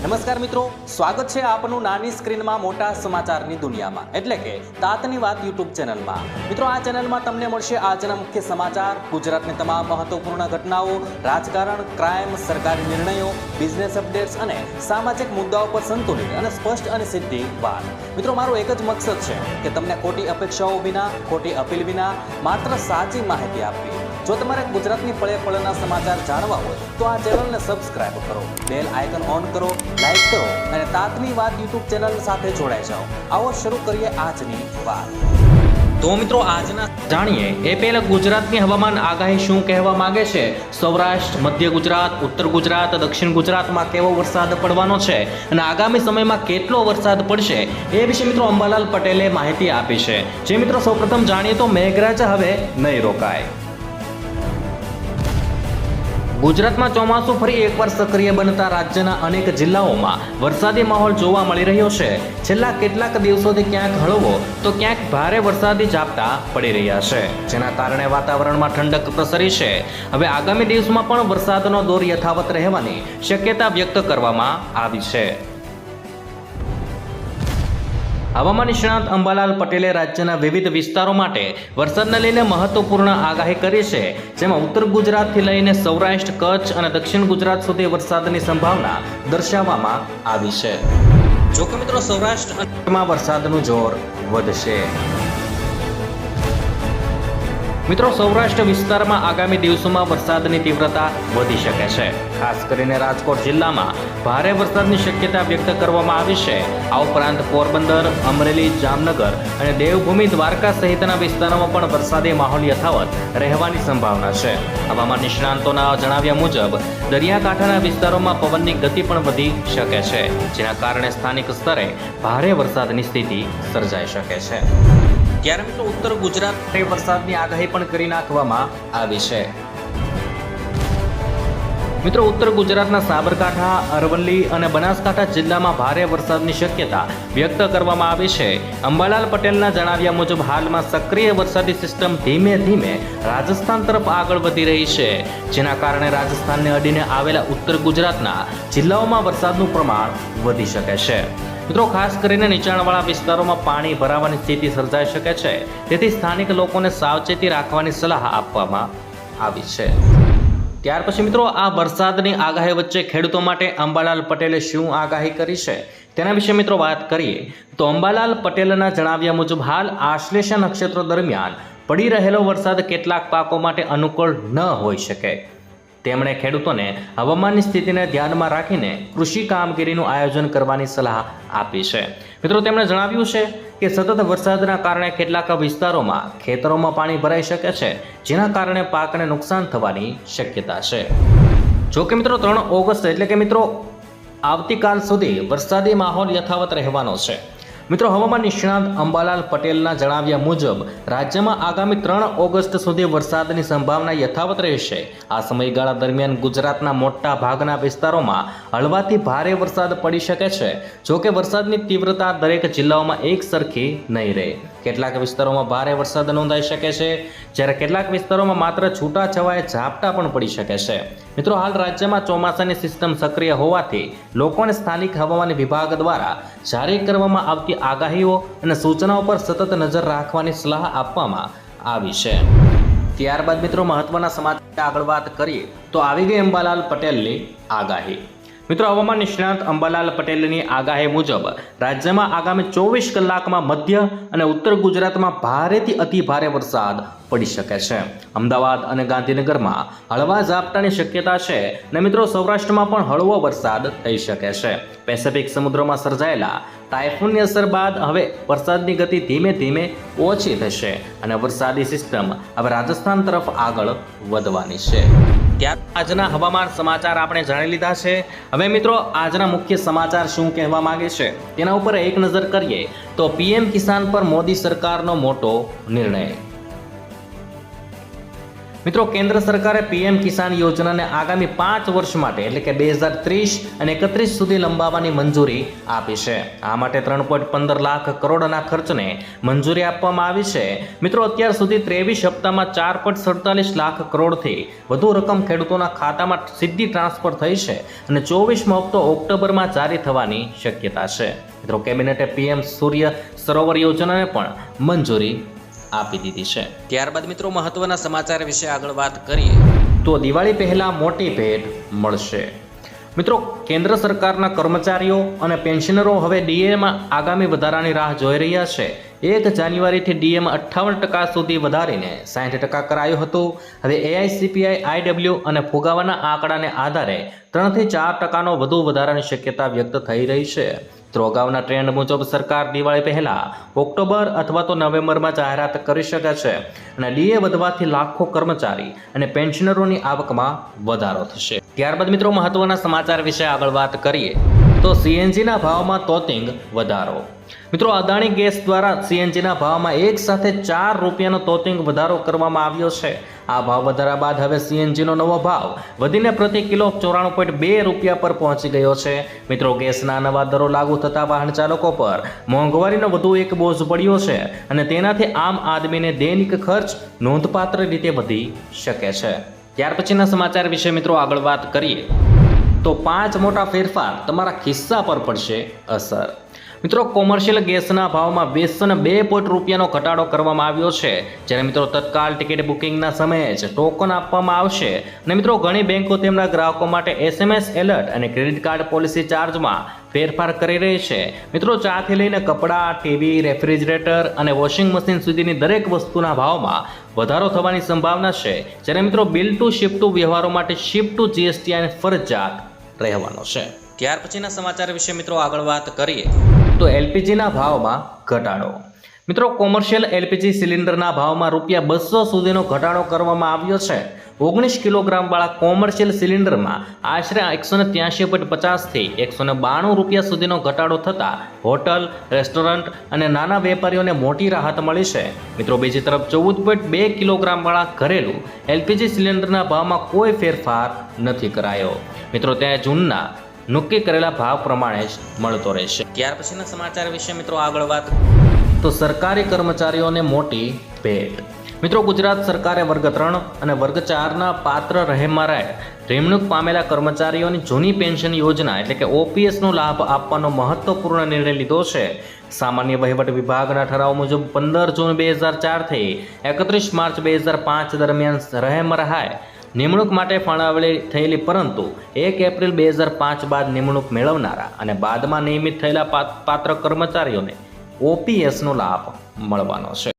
નમસ્કાર મિત્રો, સ્વાગત છે આપનું નાની સ્ક્રીનમાં મોટા સમાચારની દુનિયામાં એટલે કે તાતની વાત યુટ્યુબ ચેનલમાં। મિત્રો, આ ચેનલમાં તમને મળશે આજના મુખ્ય સમાચાર, ગુજરાતની તમામ મહત્વપૂર્ણ ઘટનાઓ, રાજકારણ, ક્રાઇમ, સરકારી નિર્ણયો, બિઝનેસ અપડેટ્સ અને સામાજિક મુદ્દાઓ પર સંતુલિત અને સ્પષ્ટ અને સીધી વાત। મિત્રો, મારો એક જ મકસદ છે કે તમને ખોટી અપેક્ષાઓ વિના, ખોટી અપીલ વિના માત્ર સાચી માહિતી આપવી। જો તમારે ગુજરાતની પળે પળના સમાચાર જાણવા હોય તો આ ચેનલને સબસ્ક્રાઇબ કરો, બેલ આઇકન ઓન કરો, લાઈક કરો અને તાતની વાત યુટ્યુબ ચેનલ સાથે જોડાઈ જાઓ। આવો શરૂ કરીએ આજની વાત। તો મિત્રો, આજના જાણીએ એ પહેલા ગુજરાતની હવામાન આગાહી શું કહેવા માંગે છે। સૌરાષ્ટ્ર, મધ્ય ગુજરાત, ઉત્તર ગુજરાત, દક્ષિણ ગુજરાતમાં કેવો વરસાદ પડવાનો છે અને આગામી સમયમાં કેટલો વરસાદ પડશે એ વિશે મિત્રો અંબાલાલ પટેલે માહિતી આપી છે। જે મિત્રો સૌપ્રથમ જાણીએ તો મેઘરાજા હવે નહીં રોકાય। ગુજરાતમાં ચોમાસું ફરી એકવાર સક્રિય બનતા રાજ્યના અનેક જિલ્લાઓમાં વરસાદી માહોલ જોવા મળી રહ્યો છે। છેલ્લા કેટલાક દિવસોથી ક્યાંક હળવો તો ક્યાંક ભારે વરસાદી ઝાપટા પડી રહ્યા છે, જેના કારણે વાતાવરણમાં ઠંડક પ્રસરી છે। હવે આગામી દિવસમાં પણ વરસાદનો દોર યથાવત રહેવાની શક્યતા વ્યક્ત કરવામાં આવી છે। હવામાન નિષ્ણાત અંબાલાલ પટેલે રાજ્યના વિવિધ વિસ્તારો માટે વરસાદને લઈને મહત્વપૂર્ણ આગાહી કરી છે, જેમાં ઉત્તર ગુજરાતથી લઈને સૌરાષ્ટ્ર, કચ્છ અને દક્ષિણ ગુજરાત સુધી વરસાદની સંભાવના દર્શાવવામાં આવી છે। જો કે મિત્રો સૌરાષ્ટ્રમાં વરસાદનું જોર વધશે। મિત્રો, સૌરાષ્ટ્ર વિસ્તારમાં આગામી દિવસોમાં વરસાદની તીવ્રતા વધી શકે છે। ખાસ કરીને રાજકોટ જિલ્લામાં ભારે વરસાદની શક્યતા વ્યક્ત કરવામાં આવી છે। આ ઉપરાંત પોરબંદર, અમરેલી, જામનગર અને દેવભૂમિ દ્વારકા સહિતના વિસ્તારોમાં પણ વરસાદી માહોલ યથાવત રહેવાની સંભાવના છે। હવામાન નિષ્ણાંતોના જણાવ્યા મુજબ દરિયાકાંઠાના વિસ્તારોમાં પવનની ગતિ પણ વધી શકે છે, જેના કારણે સ્થાનિક સ્તરે ભારે વરસાદની સ્થિતિ સર્જાઈ શકે છે। ત્યારે મિત્રો ઉત્તર ગુજરાત વરસાદની આગાહી પણ કરી નાખવામાં આવી છે। મિત્રો, ઉત્તર ગુજરાતના સાબરકાંઠા, અરવલ્લી અને બનાસકાંઠા જિલ્લામાં ભારે વરસાદની શક્યતા વ્યક્ત કરવામાં આવી છે। અંબાલાલ પટેલના જણાવ્યા મુજબ હાલમાં સક્રિય વરસાદી સિસ્ટમ ધીમે ધીમે રાજસ્થાન તરફ આગળ વધી રહી છે, જેના કારણે રાજસ્થાનને અડીને આવેલા ઉત્તર ગુજરાતના જિલ્લાઓમાં વરસાદનું પ્રમાણ વધી શકે છે। મિત્રો, ખાસ કરીને નીચાણવાળા વિસ્તારોમાં પાણી ભરાવાની સ્થિતિ સર્જાઈ શકે છે, તેથી સ્થાનિક લોકોને સાવચેતી રાખવાની સલાહ આપવામાં આવી છે। ત્યાર પછી મિત્રો આ વરસાદની આગાહી વચ્ચે ખેડૂતો માટે અંબાલાલ પટેલે શું આગાહી કરી છે તેના વિશે મિત્રો વાત કરીએ તો અંબાલાલ પટેલના જણાવ્યા મુજબ હાલ આશ્લેષા નક્ષત્ર દરમિયાન પડી રહેલો વરસાદ કેટલાક પાકો માટે અનુકૂળ ન હોઈ શકે। તેમણે ખેડૂતોને હવામાનની સ્થિતિને ધ્યાનમાં રાખીને કૃષિ કામગીરીનું આયોજન કરવાની સલાહ આપી છે। મિત્રો, તેમણે જણાવ્યું છે કે સતત વરસાદના કારણે કેટલાક વિસ્તારોમાં ખેતરોમાં પાણી ભરાઈ શકે છે, જેના કારણે પાકને નુકસાન થવાની શક્યતા છે। જો કે મિત્રો 3 ઓગસ્ટ એટલે કે મિત્રો આવતીકાલ સુધી વરસાદી માહોલ યથાવત રહેવાનો છે। મિત્રો, હવામાન નિષ્ણાત અંબાલાલ પટેલના જણાવ્યા મુજબ રાજ્યમાં આગામી 3 ઓગસ્ટ સુધી વરસાદની સંભાવના યથાવત રહેશે। આ સમયગાળા દરમિયાન ગુજરાતના મોટા ભાગના વિસ્તારોમાં હળવાથી ભારે વરસાદ પડી શકે છે। જો કે વરસાદની તીવ્રતા દરેક જિલ્લાઓમાં એક સરખી નહીં રહે। કેટલાક વિસ્તારોમાં ભારે વરસાદ નોંધાઈ શકે છે, જ્યારે કેટલાક વિસ્તારોમાં માત્ર છૂટાછવાયા ઝાપટા પણ પડી શકે છે। મિત્રો, હાલ રાજ્યમાં ચોમાસાની સિસ્ટમ સક્રિય હોવાથી લોકોને સ્થાનિક હવામાન વિભાગ દ્વારા જારી કરવામાં આવતી આગાહીઓ અને સૂચનાઓ પર સતત નજર રાખવાની સલાહ આપવામાં આવી છે। ત્યારબાદ મિત્રો મહત્વના સમાચાર આગળ વાત કરીએ તો આવી ગઈ અંબાલાલ પટેલની આગાહી। મિત્રો, હવામાન નિષ્ણાત અંબાલાલ પટેલની આગાહી મુજબ રાજ્યમાં આગામી 24 કલાકમાં મધ્ય અને ઉત્તર ગુજરાતમાં ભારેથી અતિ ભારે વરસાદ પડી શકે છે। અમદાવાદ અને ગાંધીનગરમાં હળવા ઝાપટાની શક્યતા છે અને મિત્રો સૌરાષ્ટ્રમાં પણ હળવો વરસાદ થઈ શકે છે। પેસિફિક સમુદ્રમાં સર્જાયેલા ટાઇફૂનની અસર બાદ હવે વરસાદની ગતિ ધીમે ધીમે ઓછી થશે અને વરસાદી સિસ્ટમ હવે રાજસ્થાન તરફ આગળ વધવાની છે। ત્યાં આજના હવામાન સમાચાર આપણે જાણી લીધા છે। હવે મિત્રો આજના મુખ્ય સમાચાર શું કહેવા માંગે છે તેના ઉપર એક નજર કરીએ તો પીએમ કિસાન પર મોદી સરકારનો મોટો નિર્ણય। મિત્રો, કેન્દ્ર સરકારે પીએમ કિસાન યોજનાને આગામી 5 વર્ષ માટે એટલે કે 2030 અને 31 સુધી લંબાવવાની મંજૂરી આપી છે. આ માટે 3.15 લાખ કરોડના ખર્ચને મંજૂરી આપવામાં આવી છે. મિત્રો, અત્યાર સુધી 23 હપ્તામાં 4.47 લાખ કરોડથી વધુ રકમ ખેડૂતોના ખાતામાં સીધી ટ્રાન્સફર થઈ છે અને 24મો હપ્તો ઓક્ટોબરમાં જારી થવાની શક્યતા છે. મિત્રો, કેબિનેટે પીએમ સૂર્ય સરોવર યોજનાને પણ મંજૂરી આપી દીધી છે. ત્યારબાદ મિત્રો, મહત્વના સમાચાર વિશે આગળ વાત કરીએ તો દિવાળી પહેલા મોટી ભેટ મળશે. મિત્રો, કેન્દ્ર સરકારના કર્મચારીઓ અને પેન્શનરો હવે ડીએમાં આગામી વધારાની રાહ જોઈ રહ્યા છે. 1 જાન્યુઆરીથી ડીએમાં 58% સુધી વધારીને 60% કરાયું હતું. હવે એઆઈસીપીઆઈ, આઈડબ્લ્યુ અને ફુગાવાના આંકડાને આધારે 3 થી 4% વધુ વધારાની શક્યતા વ્યક્ત થઈ રહી છે. તો અગાઉના ટ્રેન્ડ મુજબ સરકાર દિવાળી પહેલા ઓક્ટોબર અથવા તો નવેમ્બરમાં જાહેરાત કરી શકે છે અને ડીએ વધવાથી લાખો કર્મચારી અને પેન્શનરોની આવકમાં વધારો થશે. ત્યારબાદ મિત્રો, મહત્વના સમાચાર વિશે આગળ વાત કરીએ તો સીએનજીના ભાવમાં તોતિંગ વધારો. મિત્રો, અદાણી ગેસ દ્વારા સીએનજીના ભાવમાં એક સાથે 4 રૂપિયાનો તોતિંગ વધારો કરવામાં આવ્યો છે. આ ભાવ વધારા બાદ હવે સીએનજીનો નવો ભાવ વધીને પ્રતિ કિલો 94.2 રૂપિયા પર પહોંચી ગયો છે. મિત્રો, ગેસના નવા દરો લાગુ થતા વાહન ચાલકો પર મોંઘવારીનો વધુ એક બોજ પડ્યો છે અને તેનાથી આમ આદમીને દૈનિક ખર્ચ નોંધપાત્ર રીતે વધી શકે છે. ત્યાર પછીના સમાચાર વિશે મિત્રો આગળ વાત કરીએ તો 5 મોટા ફેરફાર તમારા ખિસ્સા પર પડશે અસર. મિત્રો, કોમર્શિયલ ગેસના ભાવમાં 202 રૂપિયાનો ઘટાડો કરવામાં આવ્યો છે. જ્યારે મિત્રો, તત્કાલ ટિકિટ બુકિંગના સમયે જ ટોકન આપવામાં આવશે અને મિત્રો, ઘણી બેંકો તેમના ગ્રાહકો માટે એસએમએસ એલર્ટ અને ક્રેડિટ કાર્ડ પોલિસી ચાર્જમાં ફેરફાર કરી રહી છે. મિત્રો, ચાથી લઈને કપડાં, ટીવી, રેફ્રિજરેટર અને વોશિંગ મશીન સુધીની દરેક વસ્તુના ભાવમાં વધારો થવાની સંભાવના છે. જ્યારે મિત્રો, બિલ ટુ શિપ ટુ વ્યવહારો માટે શિપ ટુ જીએસટી ફરજિયાત રહેવાનો છે. ત્યાર પછીના સમાચાર વિશે મિત્રો આગળ વાત કરીએ તો એલપીજીના ભાવમાં ઘટાડો. મિત્રો, કોમર્શિયલ એલપીજી સિલિન્ડરના ભાવમાં ₹200 સુધીનો ઘટાડો કરવામાં આવ્યો છે. 19 કિલોગ્રામવાળા કોમર્શિયલ સિલિન્ડરમાં આશરે 183.50 થી 192 રૂપિયા સુધીનો ઘટાડો થતાં હોટલ, રેસ્ટોરન્ટ અને નાના વેપારીઓને મોટી રાહત મળી છે. મિત્રો, બીજી તરફ 14.2 કિલોગ્રામવાળા ઘરેલું એલપીજી સિલિન્ડરના ભાવમાં કોઈ ફેરફાર નથી કરાયો. મિત્રો, ત્યાં જૂનના નક્કી કરેલા ભાવ પ્રમાણે જ મળતો રહેશે. ત્યાર પછીના સમાચાર વિશે મિત્રો આગળ વાત તો સરકારી કર્મચારીઓને મોટી ભેટ. મિત્રો, ગુજરાત સરકારે વર્ગ 3 અને વર્ગ 4ના પાત્ર રહેમારાય નિમણૂક પામેલા કર્મચારીઓની જૂની પેન્શન યોજના એટલે કે ઓપીએસનો લાભ આપવાનો મહત્વપૂર્ણ નિર્ણય લીધો છે. સામાન્ય વહીવટ વિભાગના ઠરાવ મુજબ 15 જૂન 2004 થી 31 માર્ચ 2005 દરમિયાન રહેમરાય નિમણૂક માટે ફાળવણી થયેલી પરંતુ 1 એપ્રિલ 2005 બાદ નિમણૂક મેળવનારા અને બાદમાં નિયમિત થયેલા પાત્ર કર્મચારીઓને ઓપીએસનો લાભ મળવાનો છે.